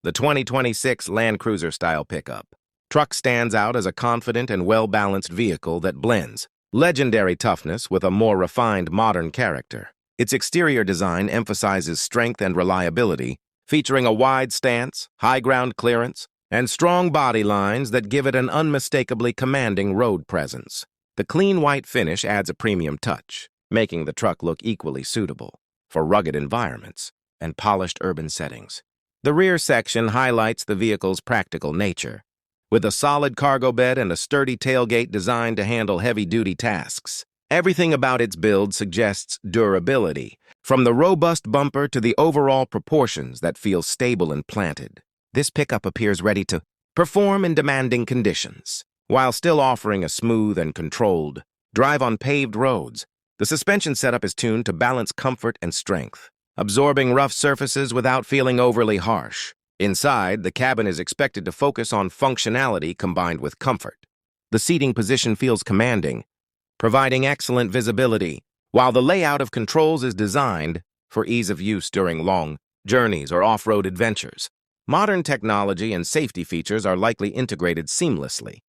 the 2026 Land Cruiser-style pickup. Truck stands out as a confident and well-balanced vehicle that blends legendary toughness with a more refined modern character. Its exterior design emphasizes strength and reliability, featuring a wide stance, high ground clearance, and strong body lines that give it an unmistakably commanding road presence. The clean white finish adds a premium touch, making the truck look equally suitable for rugged environments and polished urban settings. The rear section highlights the vehicle's practical nature, with a solid cargo bed and a sturdy tailgate designed to handle heavy-duty tasks. Everything about its build suggests durability, from the robust bumper to the overall proportions that feel stable and planted. This pickup appears ready to perform in demanding conditions, while still offering a smooth and controlled drive on paved roads. The suspension setup is tuned to balance comfort and strength, absorbing rough surfaces without feeling overly harsh. Inside, the cabin is expected to focus on functionality combined with comfort. The seating position feels commanding, providing excellent visibility, while the layout of controls is designed for ease of use during long journeys or off-road adventures. Modern technology and safety features are likely integrated seamlessly,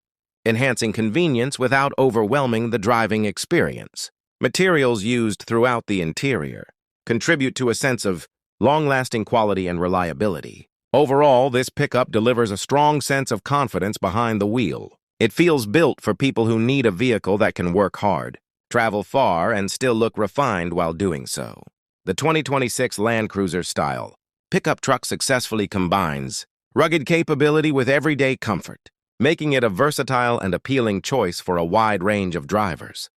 enhancing convenience without overwhelming the driving experience. Materials used throughout the interior contribute to a sense of long-lasting quality and reliability. Overall, this pickup delivers a strong sense of confidence behind the wheel. It feels built for people who need a vehicle that can work hard, travel far, and still look refined while doing so. The 2026 Land Cruiser style pickup truck successfully combines rugged capability with everyday comfort, making it a versatile and appealing choice for a wide range of drivers.